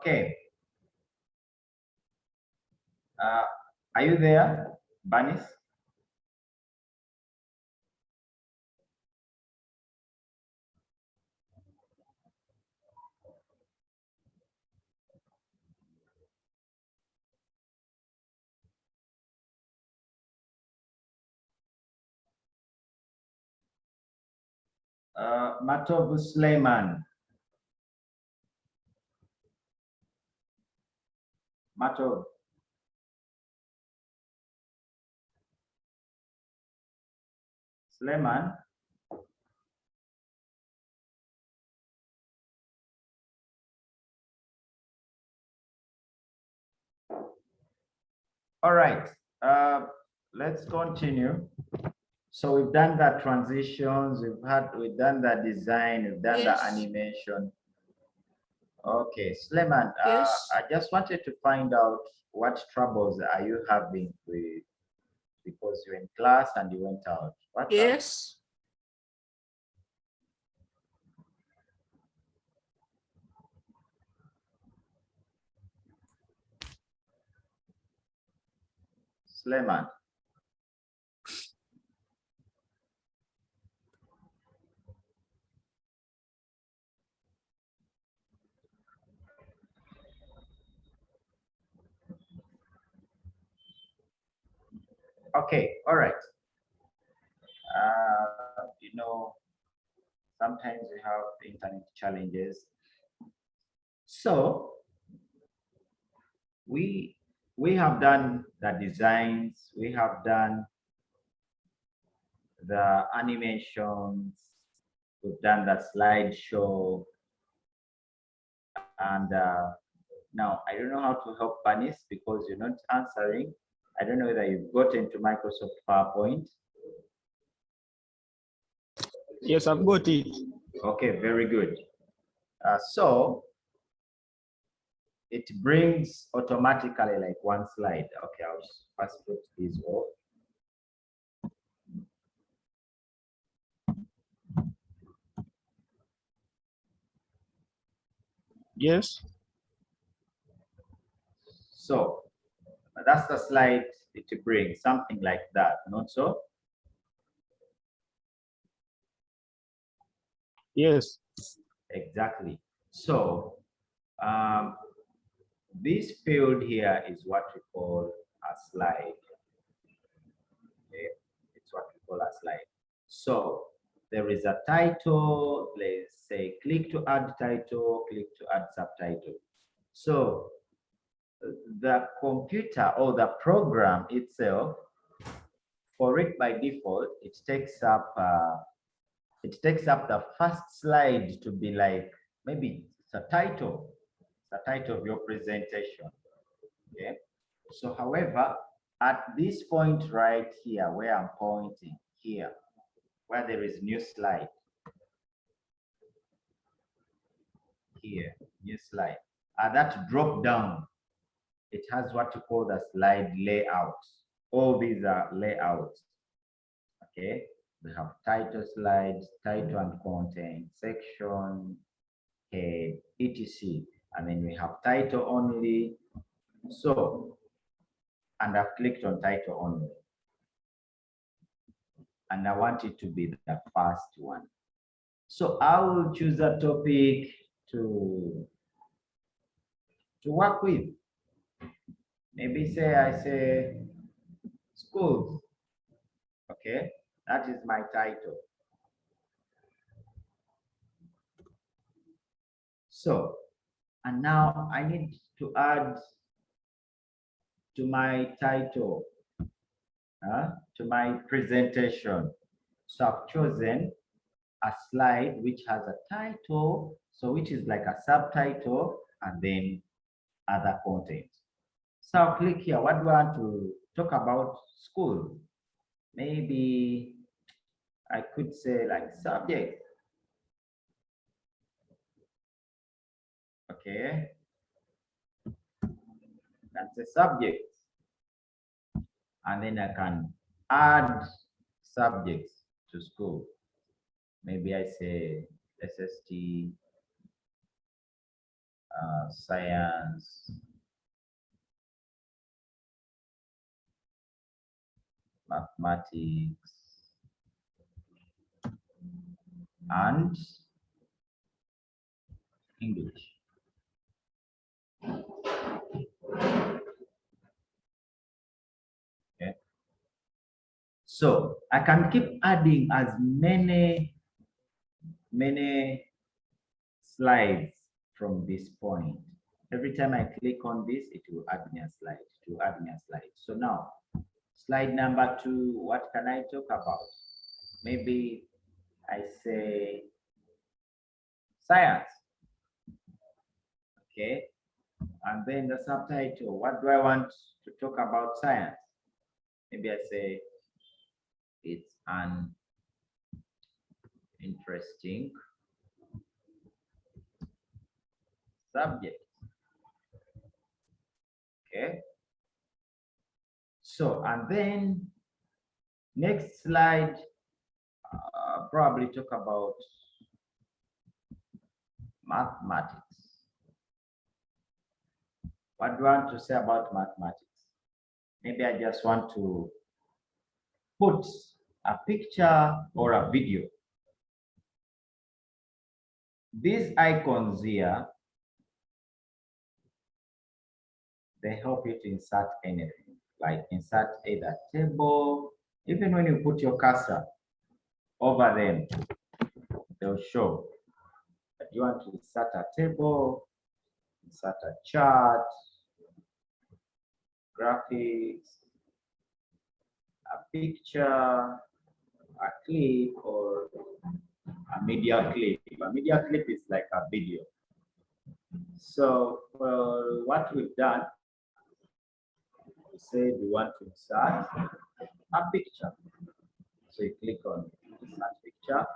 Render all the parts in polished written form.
Okay. Are you there, Banis? Matobu Suleiman. Matobu. Suleiman. All right, let's continue. So we've done the transitions, we've done the design, we've done the animation. Okay, Suleiman, Yes. I just wanted to find out what troubles are you having with, because you're in class and you went out. What's up? Yes. Suleiman. Okay, all right. You know, sometimes we have internet challenges. So we have done the designs, we have done the animations, we've done the slideshow, and now I don't know how to help Banis because you're not answering. I don't know whether you've got into Microsoft PowerPoint. Yes, I've got it. Okay, very good. So it brings automatically like one slide. Okay, I'll first put this off. Yes. So that's the slide it brings, something like that, not so? Yes. Exactly. So this field here is what we call a slide. Okay? It's what we call a slide. So there is a title, let's say click to add title, click to add subtitle. So the computer or the program itself, for it by default, it takes up the first slide to be like, maybe it's a title, the title of your presentation. Okay. So however, at this point right here, where I'm pointing here, where there is new slide, here, new slide, that drop down, it has what you call the slide layout. All these are layouts. Okay. We have title slides, title and content, section, head, etc. And then we have title only. So, and I've clicked on title only. And I want it to be the first one. So I will choose a topic to work with. Maybe I say schools. Okay, that is my title. So, and now I need to add to my title, to my presentation. So I've chosen a slide which has a title, so which is like a subtitle, and then other content. So I'll click here. What do I want to talk about? School. Maybe I could say like subject. Okay. That's a subject. And then I can add subjects to school. Maybe I say SST, science, mathematics, and English. Okay. So I can keep adding as many slides from this point. Every time I click on this, it will add me a slide. It will add me a slide. So now, slide number 2, what can I talk about? Maybe I say science. Okay. And then the subtitle, what do I want to talk about science? Maybe I say it's an interesting subject. Okay. So, and then next slide, probably talk about mathematics. What do I want to say about mathematics? Maybe I just want to put a picture or a video. These icons here, they help you to insert anything, like insert either table, even when you put your cursor over them, they'll show that you want to insert a table, insert a chart, graphics, a picture, a clip, or a media clip. A media clip is like a video. So what we've done, we say we want to insert a picture. So you click on insert picture.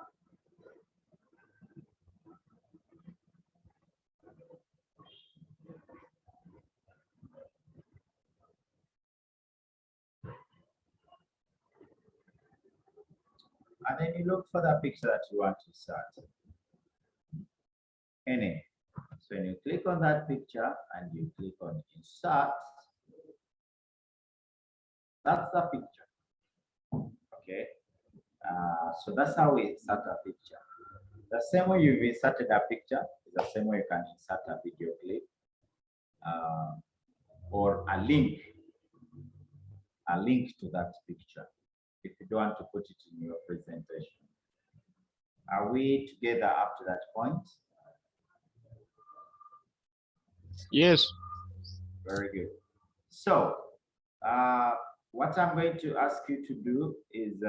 And then you look for the picture that you want to insert. Any. So when you click on that picture and you click on insert, that's the picture. Okay. So that's how we insert a picture. The same way you've inserted a picture is the same way you can insert a video clip or a link to that picture if you don't want to put it in your presentation. Are we together up to that point? Yes. Very good. So what I'm going to ask you to do is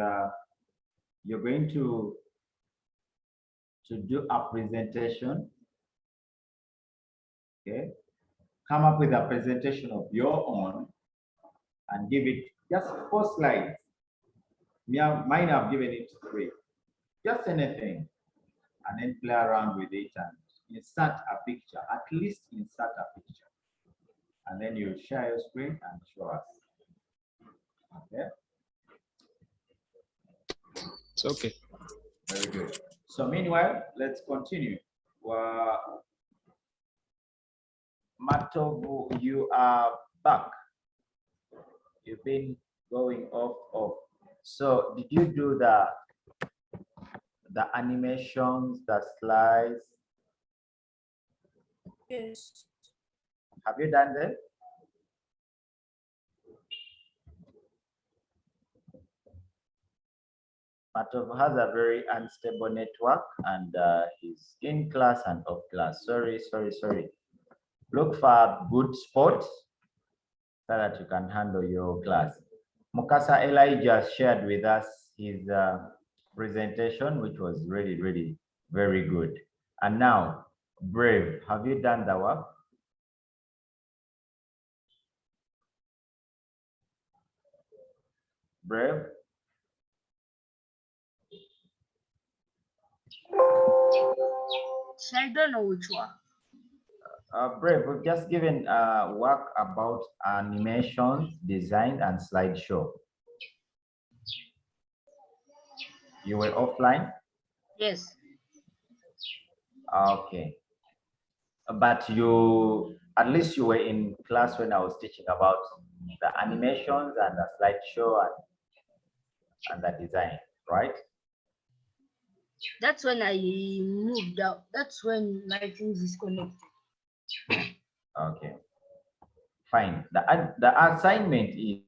you're going to do a presentation. Okay. Come up with a presentation of your own and give it just 4 slides. Mine I've given it 3. Just anything. And then play around with it and insert a picture. At least insert a picture. And then you share your screen and show us. Okay. It's okay. Very good. So meanwhile, let's continue. Matovu, you are back. You've been going off. So did you do the animations, the slides? Yes. Have you done that? Matov has a very unstable network and he's in class and off class. Sorry. Look for a good spot so that you can handle your class. Mukasa Elijah shared with us his presentation, which was really very good. And now, Brave, have you done the work? Brave? So I don't know which one. Brave, we've just given work about animations, design, and slideshow. You were offline? Yes. Okay. but at least you were in class when I was teaching about the animations and the slideshow and the design, right? That's when I moved out. That's when my things disconnected. Okay, fine. The assignment is,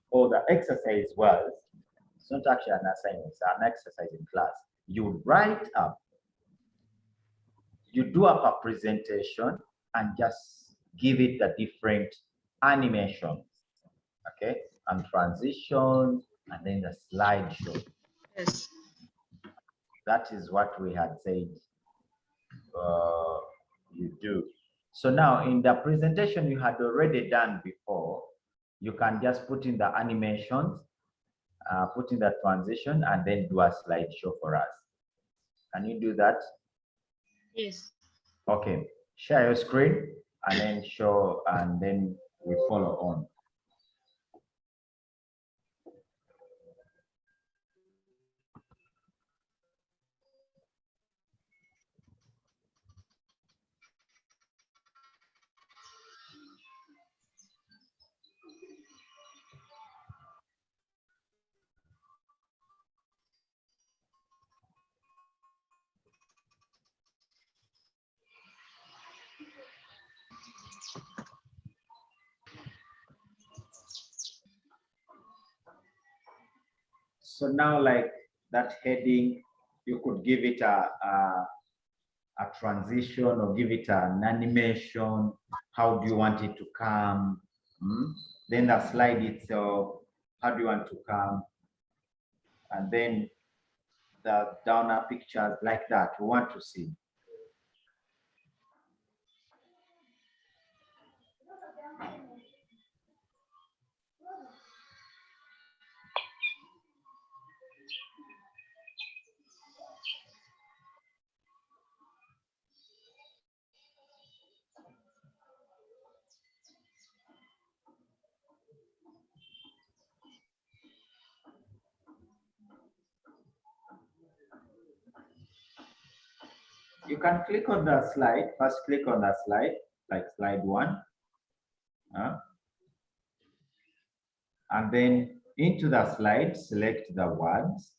or the exercise was, it's not actually an assignment, it's an exercise in class. You write up, you do up a presentation and just give it the different animations, okay, and transitions, and then the slideshow. Yes. That is what we had said you do. So now in the presentation you had already done before, you can just put in the animations, put in the transition, and then do a slideshow for us. Can you do that? Yes. Okay, share your screen and then show, and then we follow on. So now, like that heading, you could give it a transition or give it an animation. How do you want it to come? Then the slide itself, how do you want to come? And then the downer pictures like that we want to see. You can click on the slide, first click on the slide, like slide 1. And then into the slide, select the words.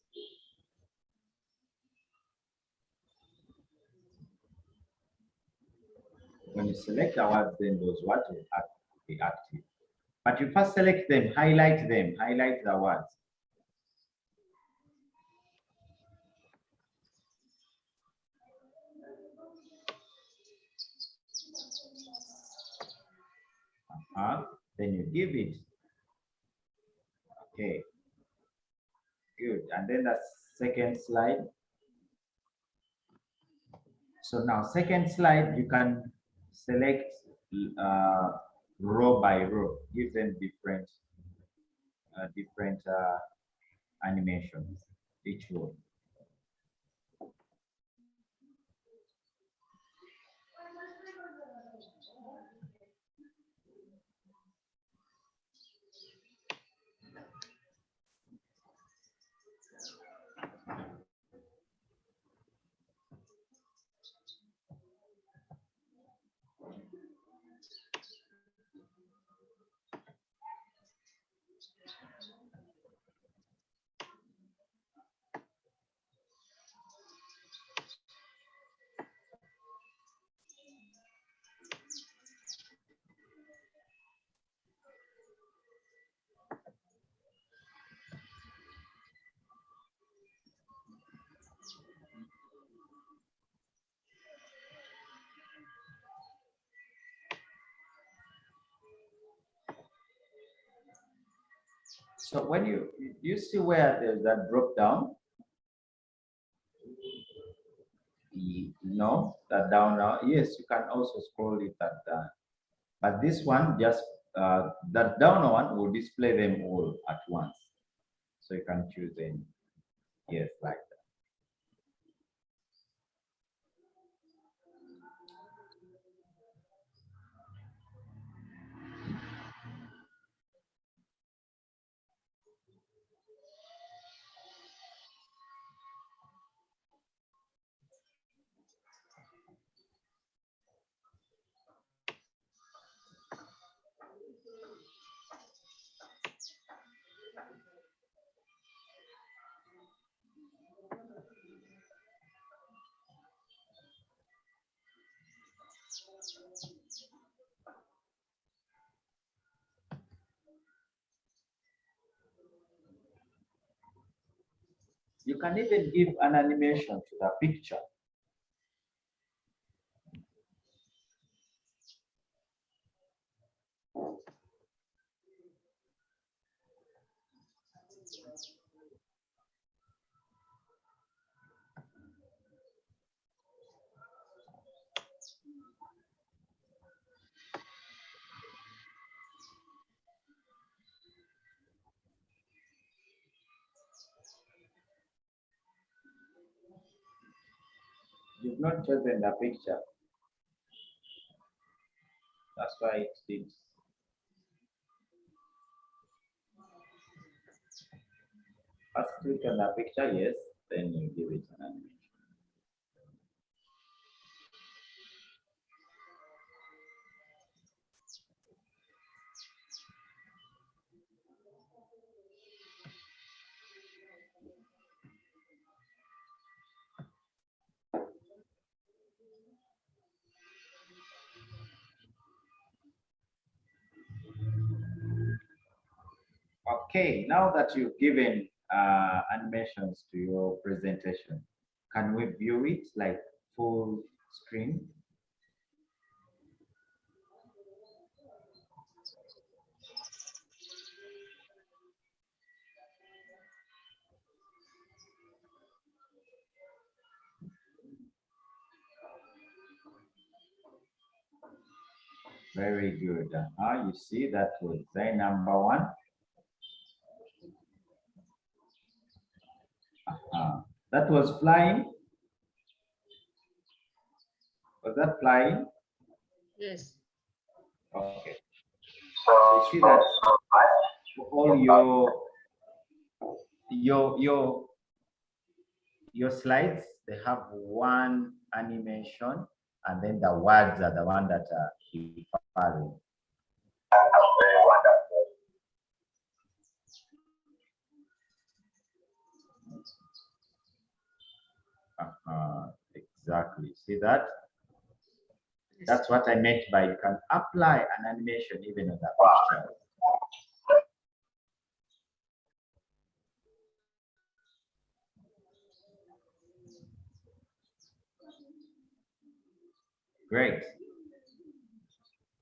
When you select the words, then those words will be active. But you first select them, highlight the words. Then you give it. Okay. Good. And then the second slide. So now second slide, you can select row by row, give them different animations, each row. So when you see where there's that drop down, no, that down now. Yes, you can also scroll it that down. But this one, just that down one will display them all at once. So you can choose any. Yes, like that. You can even give an animation to the picture. You've not chosen the picture. That's why it did. First click on the picture, yes, then you give it an animation. Okay, now that you've given animations to your presentation, can we view it like full screen? Very good. You see that was design number one. That was flying. Was that flying? Yes. Okay. So you see that all your slides, they have one animation, and then the words are the one that are referring. Exactly. See that? That's what I meant by you can apply an animation even on the picture. Great.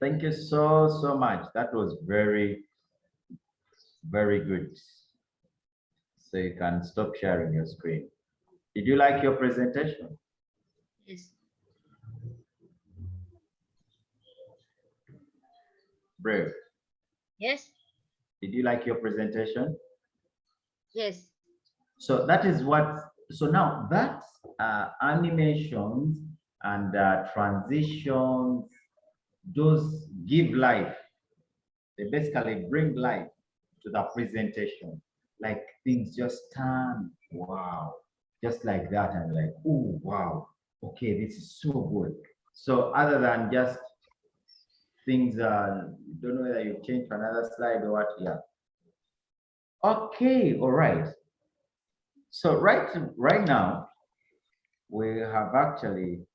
Thank you so much. That was very good. So you can stop sharing your screen. Did you like your presentation? Yes. Brave. Yes. Did you like your presentation? Yes. So that is what, so now that's animations and transitions, those give life. They basically bring life to the presentation. Like things just turn, wow, just like that. And like, oh, wow, okay, this is so good. So other than just things, you don't know whether you change to another slide or what, yeah. Okay, all right. So right now, we have actually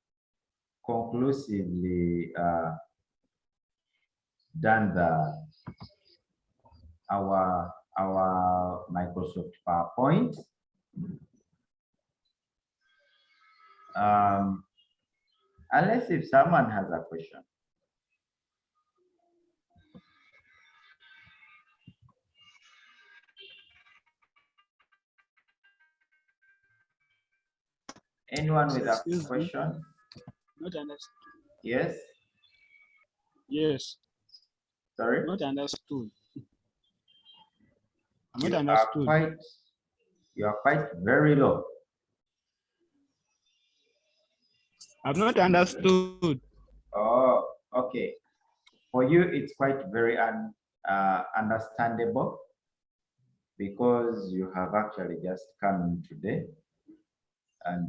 conclusively done our Microsoft PowerPoint. Unless if someone has a question. Anyone with a Excuse me. question? Not understood. Yes. Yes. Sorry. Not understood. Not You understood. are quite very low. I've not understood. Oh, okay. For you, it's quite very understandable because you have actually just come in today. And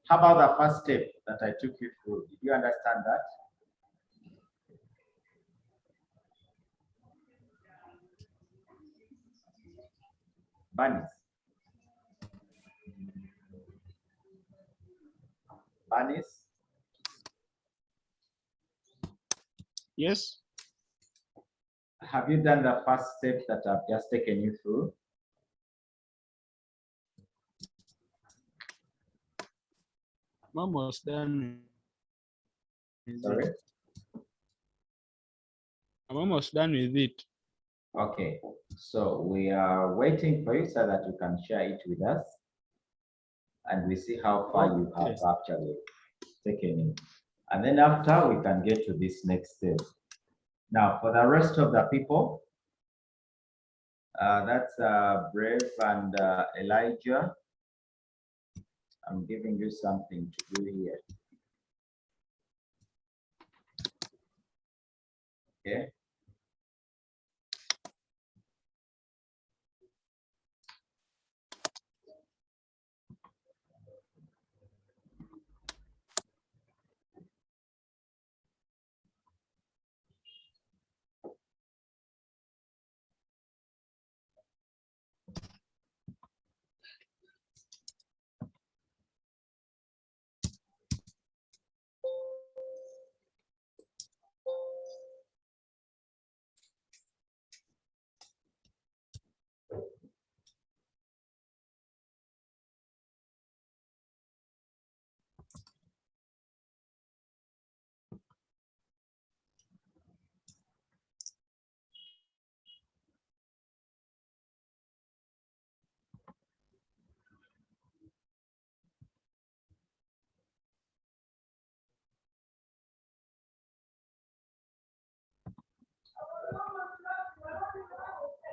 how about the first step that I took you through? Did you understand that? Bunnies. Bunnies. Yes. Have you done the first step that I've just taken you through? I'm almost done with Sorry. it. I'm almost done with it. Okay, so we are waiting for you so that you can share it with us, and we see how far you have Okay. actually taken it. And then after, we can get to this next step. Now, for the rest of the people, that's Brave and Elijah. I'm giving you something to do here. Okay.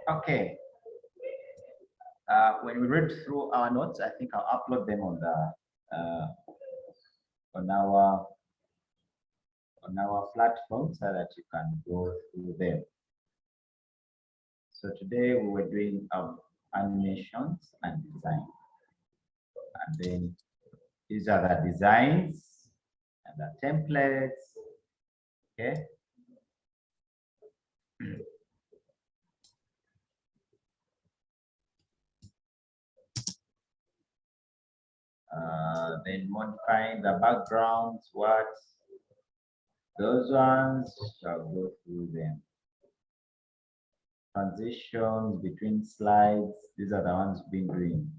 Okay. When we read through our notes, I think I'll upload them on the on our platform so that you can go through them. So today we were doing animations and design, and then these are the designs and the templates. Okay. Then modifying the backgrounds, what those ones shall go through them. Transitions between slides, these are the ones being doing.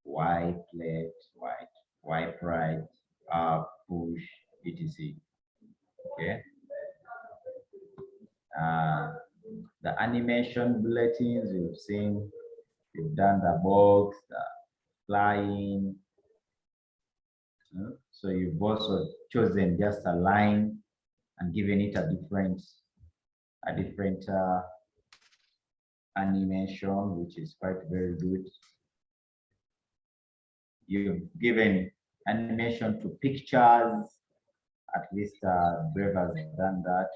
White, left, white, wipe right, up, push, etc. Okay. The animation bulletins you've seen, you've done the box, the flying. So you've also chosen just a line and given it a different animation, which is quite very good. You've given animation to pictures. At least Brave has done that.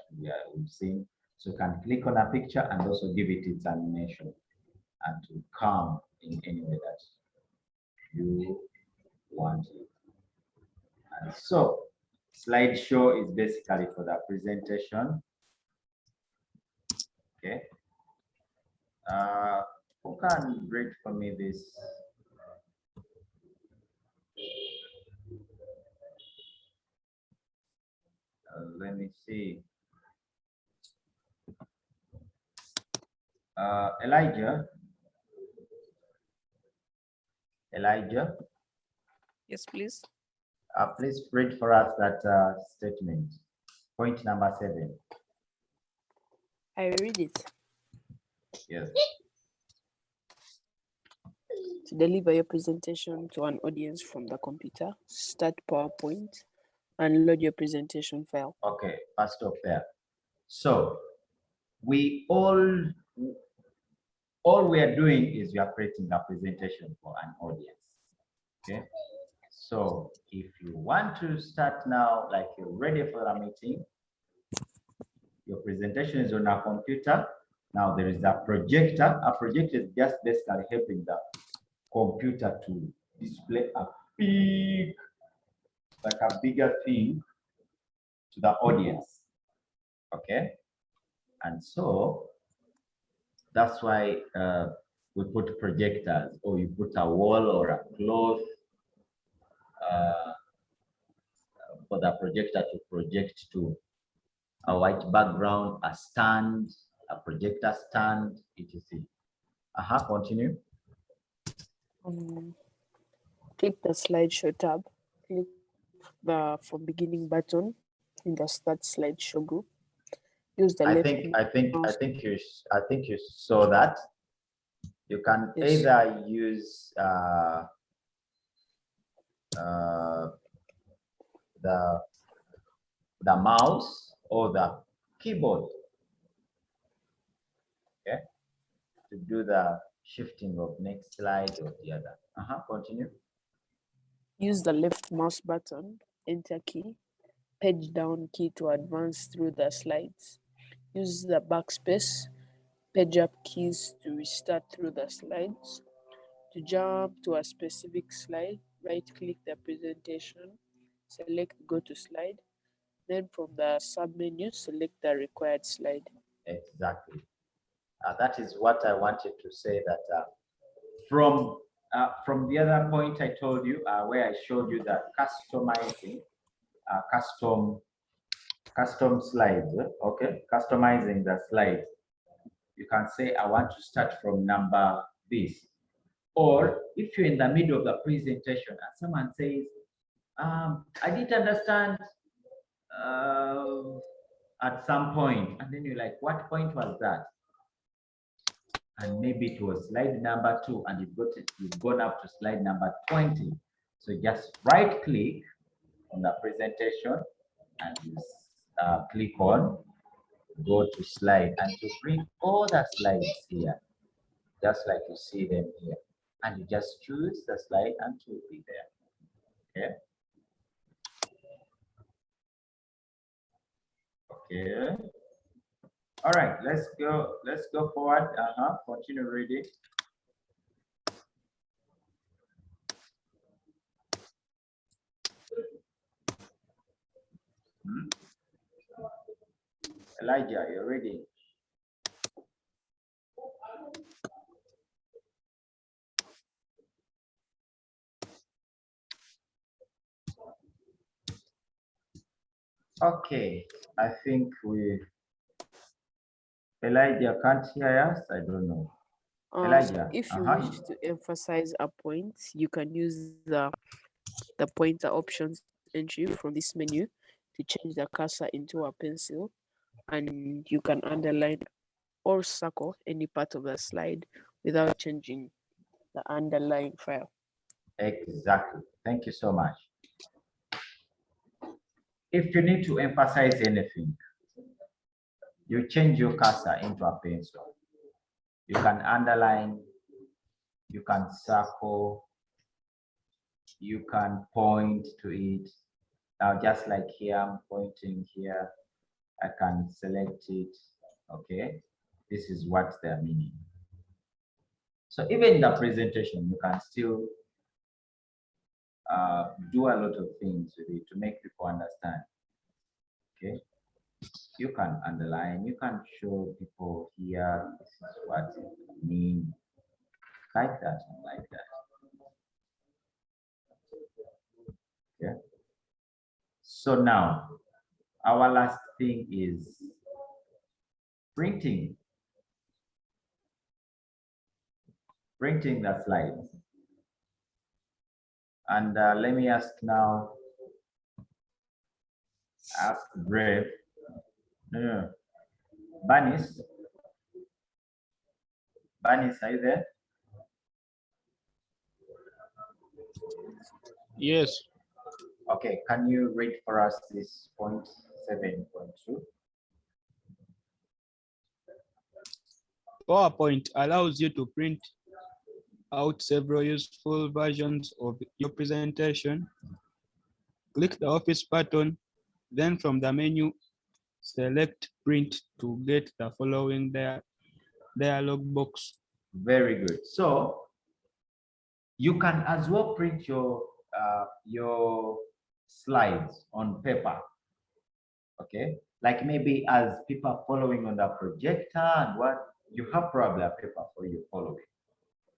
We've seen. So you can click on a picture and also give it its animation and to come in any way that you want it. And so slideshow is basically for the presentation. Okay. Who can read for me this? Let me see. Elijah. Yes, please. Please read for us that statement. Point number 7. I will read it. Yes. To deliver your presentation to an audience from the computer, start PowerPoint and load your presentation file. Okay, first stop there. So we all we are doing is we are creating a presentation for an audience. Okay. So if you want to start now, like you're ready for a meeting, your presentation is on a computer. Now there is a projector. A projector is just basically helping the computer to display a big, like a bigger thing to the audience. Okay. And so that's why we put projectors, or you put a wall or a cloth for the projector to project to. A white background, a stand, a projector stand, etc. Continue. Click the slideshow tab. Click the from beginning button in the start slideshow group. Use the I left think mouse. you saw that. You can Yes. either use the mouse or the keyboard, okay, to do the shifting of next slide or the other. Continue. Use the left mouse button, enter key, page down key to advance through the slides. Use the backspace, page up keys to restart through the slides. To jump to a specific slide, right-click the presentation, select Go to Slide. Then from the submenu, select the required slide. Exactly. That is what I wanted to say, that from the other point I told you, where I showed you that customizing, custom slides, okay, customizing the slides. You can say, I want to start from number this. Or if you're in the middle of the presentation and someone says, I didn't understand at some point, and then you're like, what point was that? And maybe it was slide number 2, and you've gone up to slide number 20. So just right click on the presentation and you click on go to slide, and to bring all the slides here, just like you see them here. And you just choose the slide and it will be there. Okay. All right, let's go forward. Continue reading. Elijah, you're reading. Okay, I think Elijah can't hear us. I don't know. Elijah, So if you wish to emphasize a point, you can use the pointer options entry from this menu to change the cursor into a pencil, and you can underline or circle any part of the slide without changing the underlying file. Exactly. Thank you so much. If you need to emphasize anything, you change your cursor into a pencil. You can underline, you can circle, you can point to it. Now, just like here, I'm pointing here, I can select it. Okay, this is what they're meaning. So even in the presentation, you can still do a lot of things with it to make people understand. Okay, you can underline, you can show people here, this is what it means, like that, like that. Okay. So now, our last thing is printing the slides. And let me ask now, ask Brave. No. Banis, are you there? Yes. Okay, can you read for us this point 7.2? PowerPoint allows you to print out several useful versions of your presentation. Click the Office button, then from the menu, select Print to get the following dialog box. Very good. So you can as well print your slides on paper. Okay, like maybe as people are following on the projector, and what you have probably a paper for you following.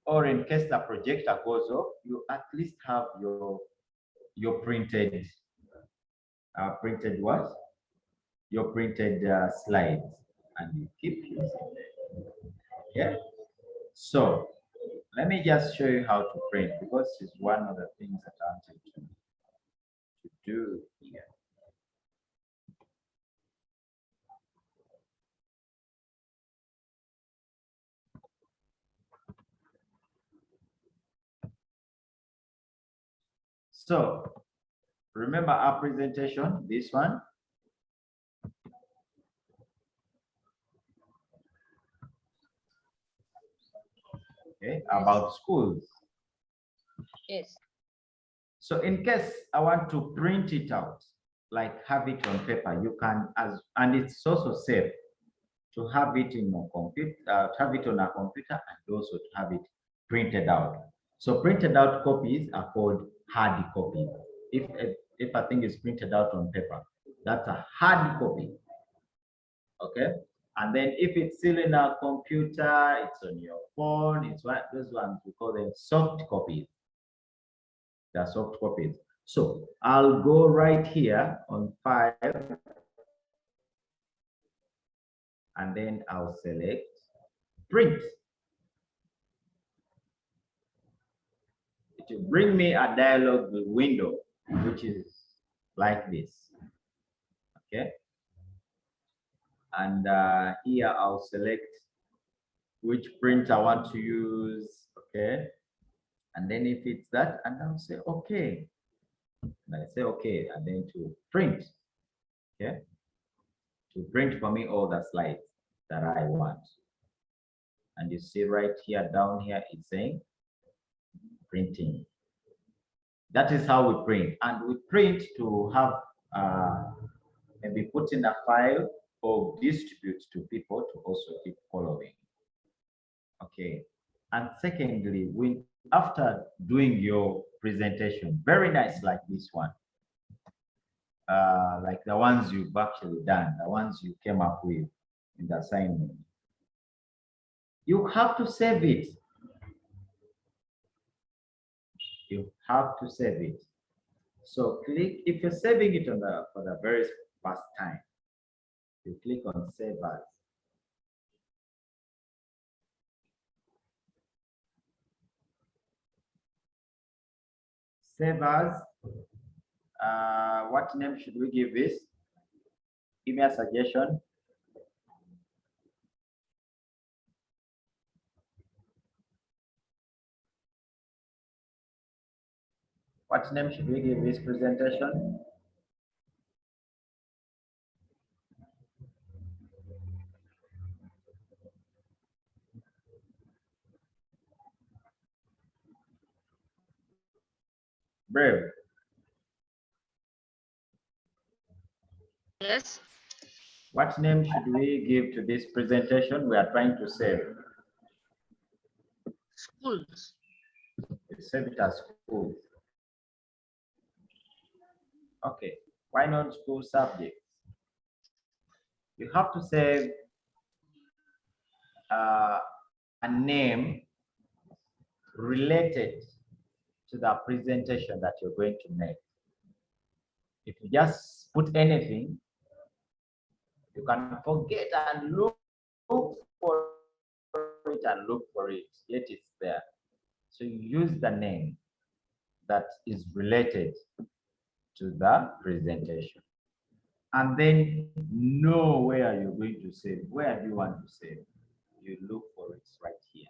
Or in case the projector goes off, you at least have your printed what? Your printed slides, and you keep using them. Yeah. So let me just show you how to print, because it's one of the things that I wanted to do here. So remember our presentation, this one. Okay, about schools. Yes. So in case I want to print it out, like have it on paper, you can, and it's also safe to have it in your computer, have it on a computer, and also to have it printed out. So printed out copies are called hard copies. If a thing is printed out on paper, that's a hard copy. Okay. And then if it's still in a computer, it's on your phone, it's what those ones we call them soft copies. They're soft copies. So I'll go right here on file, and then I'll select print. It will bring me a dialog window, which is like this. Okay. And here I'll select which print I want to use. Okay. And then if it's that, and I'll say okay. And I say okay, and then to print. Okay. To print for me all the slides that I want. And you see right here, down here, it's saying printing. That is how we print. And we print to have maybe put in a file or distribute to people to also keep following. Okay. And secondly, after doing your presentation, very nice like this one, like the ones you've actually done, the ones you came up with in the assignment, you have to save it. You have to save it. So click, if you're saving it for the very first time, you click on Save As. Save As. What name should we give this? Give me a suggestion. What name should we give this presentation? Brave. Yes. What name should we give to this presentation we are trying to save? Schools. We save it as schools. Okay, why not school subjects? You have to save a name related to the presentation that you're going to make. If you just put anything, you can forget and look for it and look for it, yet it's there. So you use the name that is related to the presentation. And then know where you're going to save. Where do you want to save? You look for it right here.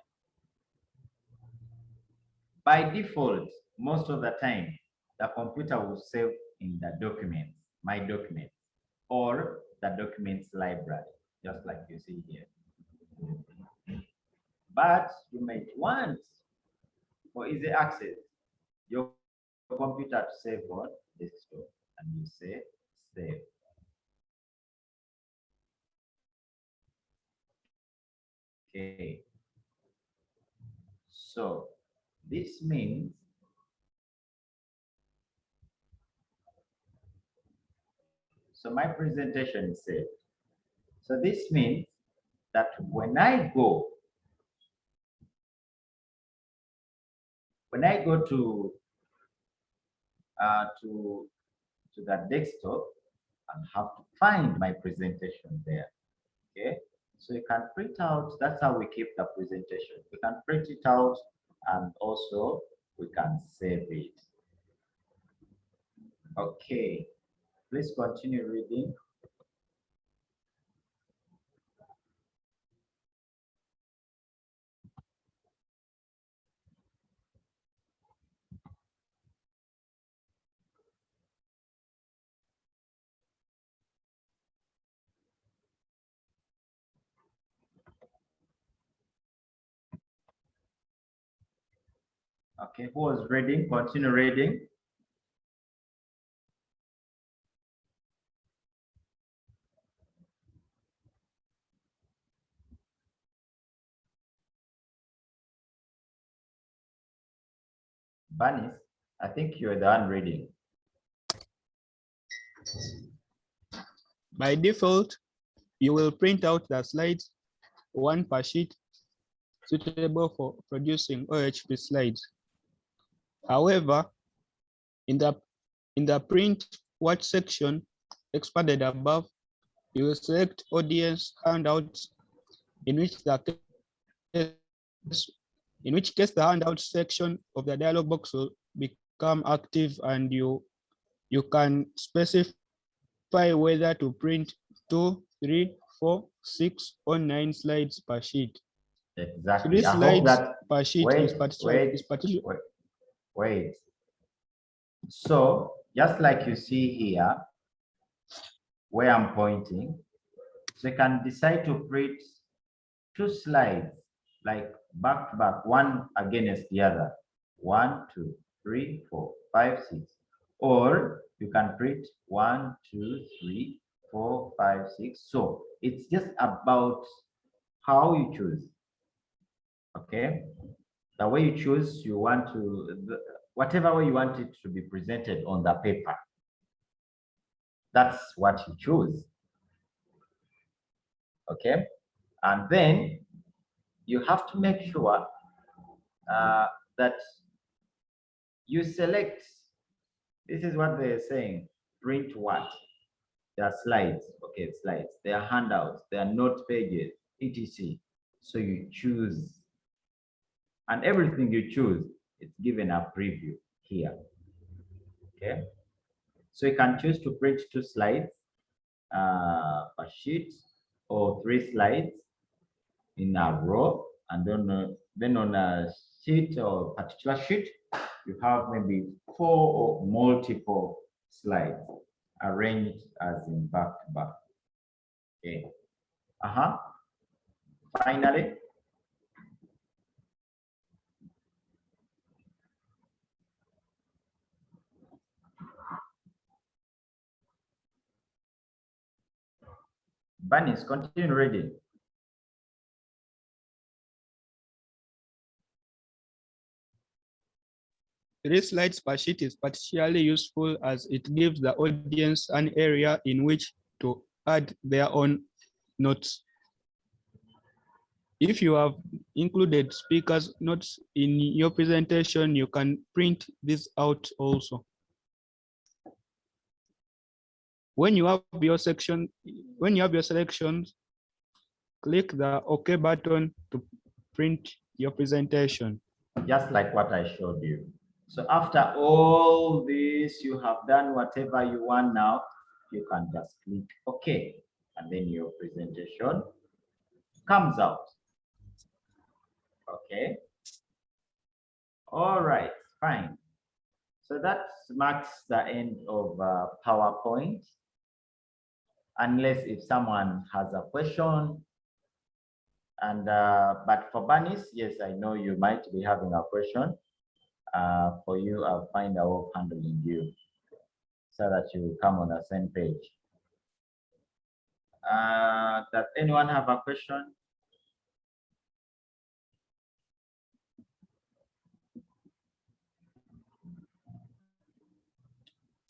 By default, most of the time, the computer will save in the documents, my documents, or the documents library, just like you see here. But you might want, for easy access, your computer to save on desktop, and you say save. Okay. So this means my presentation is saved. So this means that when I go to the desktop, I have to find my presentation there. Okay, so you can print out. That's how we keep the presentation. We can print it out, and also we can save it. Okay, please continue reading. Okay, who was reading? Continue reading. Banis, I think you're the one reading. By default, you will print out the slides, one per sheet, suitable for producing OHP slides. However, in the print watch section expanded above, you will select audience handouts, in which case the handout section of the dialog box will become active, and you can specify whether to print 2, 3, 4, 6, or 9 slides per sheet. Exactly. 3 I hope slides that per sheet is particularly. Wait. So just like you see here, where I'm pointing, so you can decide to print 2 slides, like back to back, one against the other. 1, 2, 3, 4, 5, 6. Or you can print 1, 2, 3, 4, 5, 6. So it's just about how you choose. Okay, the way you choose, you want to, whatever way you want it to be presented on the paper, that's what you choose. Okay, and then you have to make sure that you select, this is what they're saying, print what? There are slides, okay, slides, there are handouts, there are note pages, etc. So you choose, and everything you choose, it's given a preview here. Okay, so you can choose to print 2 slides per sheet, or 3 slides in a row, and then on a sheet or particular sheet, you have maybe 4 or multiple slides arranged as in back to back. Okay. Finally, Bunnies, continue reading. Three slides per sheet is particularly useful as it gives the audience an area in which to add their own notes. If you have included speakers' notes in your presentation, you can print this out also. When you have your selections, click the OK button to print your presentation. Just like what I showed you. So after all this, you have done whatever you want now, you can just click OK, and then your presentation comes out. Okay. All right, fine. So that marks the end of PowerPoint. Unless if someone has a question. And but for Banis, yes, I know you might be having a question. For you, I'll find a way of handling you so that you come on the same page. Does anyone have a question?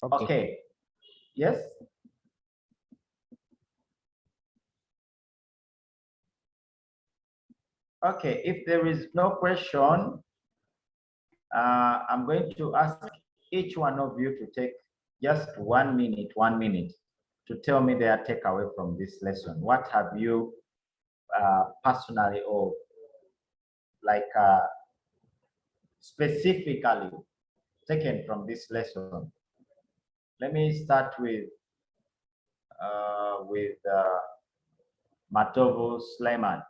Okay. Yes? Okay, if there is no question, I'm going to ask each one of you to take just 1 minute to tell me their takeaway from this lesson. What have you personally or like specifically taken from this lesson? Let me start with Matovu Sleman.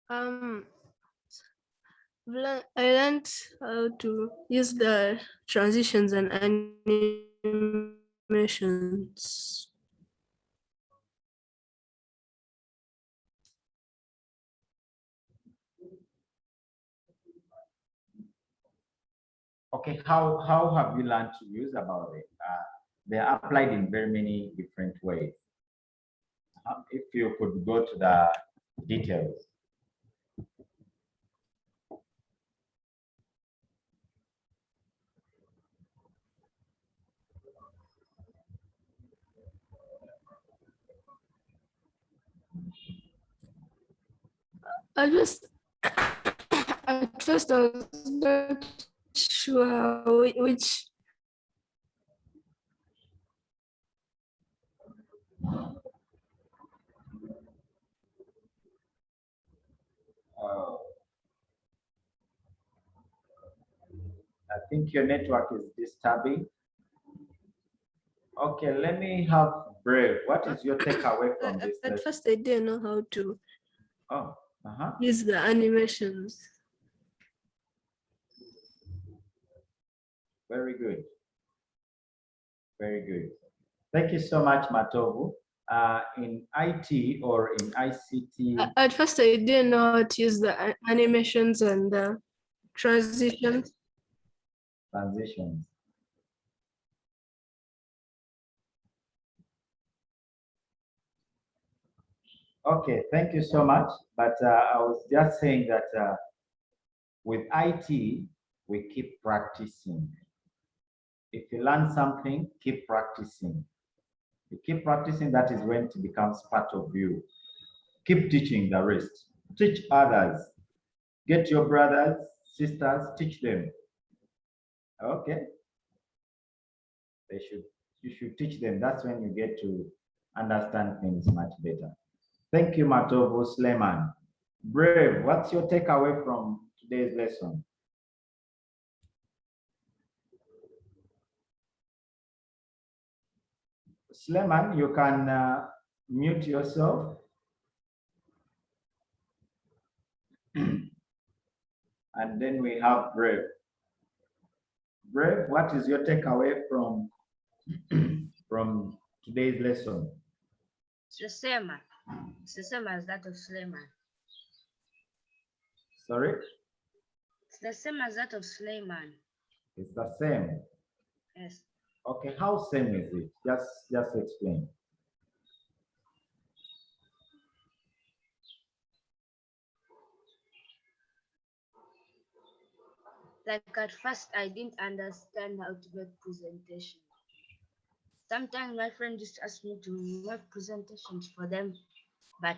I learned how to use the transitions and animations. Okay, how have you learned to use about it? They are applied in very many different ways. If you could go to the details. I just at first I was not sure which Uh, I think your network is disturbing. Okay, let me have Brave. What is your takeaway from this at lesson? first I didn't know how to Oh, use the animations. very good. Very good. Thank you so much, Matovu. In IT or in ICT, At first I didn't know how to use the animations and the transitions. transitions. Okay, thank you so much. But I was just saying that with IT, we keep practicing. If you learn something, keep practicing. You keep practicing, that is when it becomes part of you. Keep teaching the rest. Teach others. Get your brothers, sisters, teach them. Okay. You should teach them. That's when you get to understand things much better. Thank you, Matovu Sleman. Brave, what's your takeaway from today's lesson? Sleman, you can mute yourself. And then we have Brave. Brave, what is your takeaway from from today's lesson? It's the same. It's the same as that of Suleiman. Sorry? It's the same as that of Suleiman. It's the same. Yes. Okay, how same is it? Just explain. Like at first, I didn't understand how to make presentation. Sometimes my friend just asked me to make presentations for them, but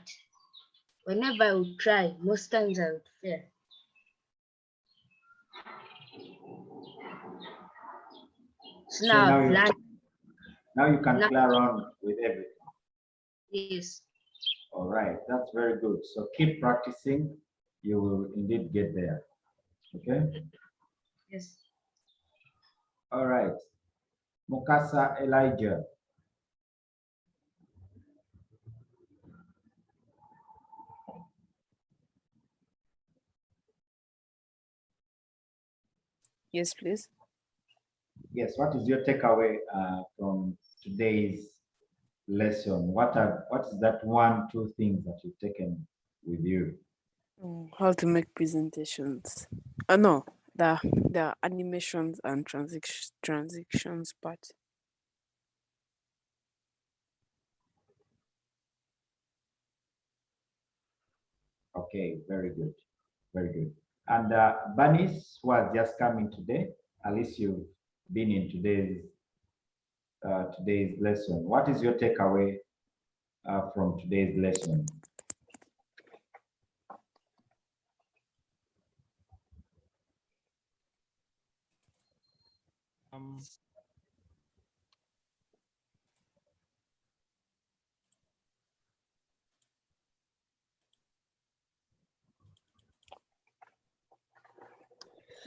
whenever I would try, most times I would fail. So now I've learned. Now you can Now- play around with everything. Yes. All right, that's very good. So keep practicing. You will indeed get there. Okay. Yes. All right. Mukasa Elijah. Yes, please. Yes, what is your takeaway from today's lesson? What is that one, two things that you've taken with you? How to make presentations. No, the animations and transitions part. Okay, very good. Very good. And Banis, who has just come in today, at least you've been in today's lesson. What is your takeaway from today's lesson? Um,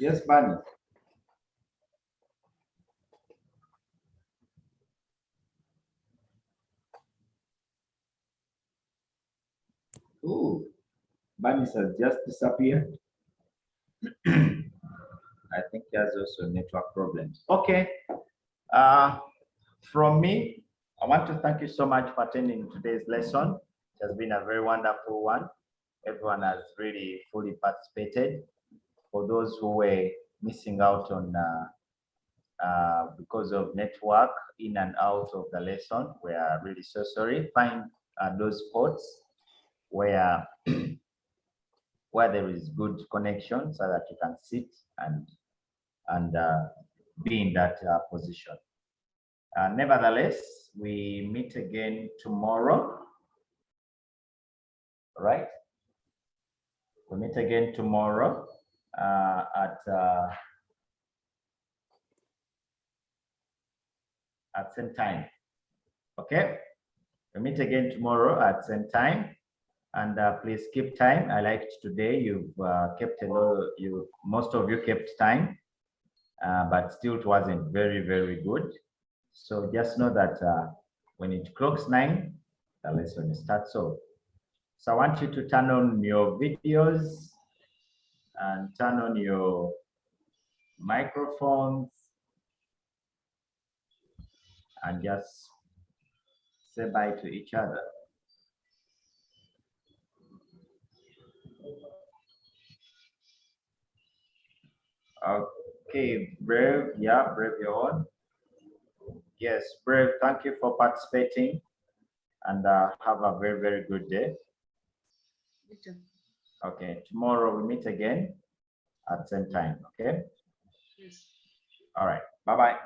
Yes, Bunny. Ooh, Bunny has just disappeared. I think he has also network problems. Okay. Uh, from me, I want to thank you so much for attending today's lesson. It has been a very wonderful one. Everyone has really fully participated. For those who were missing out on because of network in and out of the lesson, we are really so sorry. Find those spots where where there is good connection so that you can sit and be in that position. Nevertheless, we meet again tomorrow, right? We meet again tomorrow at same time. Okay, we meet again tomorrow at same time, and please keep time. I liked today. You've kept a lot. Most of you kept time, but still it wasn't very good. So just know that when it clocks 9, the lesson starts off. So I want you to turn on your videos and turn on your microphones and just say bye to each other. Okay, Brave, yeah, Brave, you're on. Yes, Brave, thank you for participating and have a very good day. Okay, tomorrow we meet again at same time, okay? Yes. All right, bye-bye.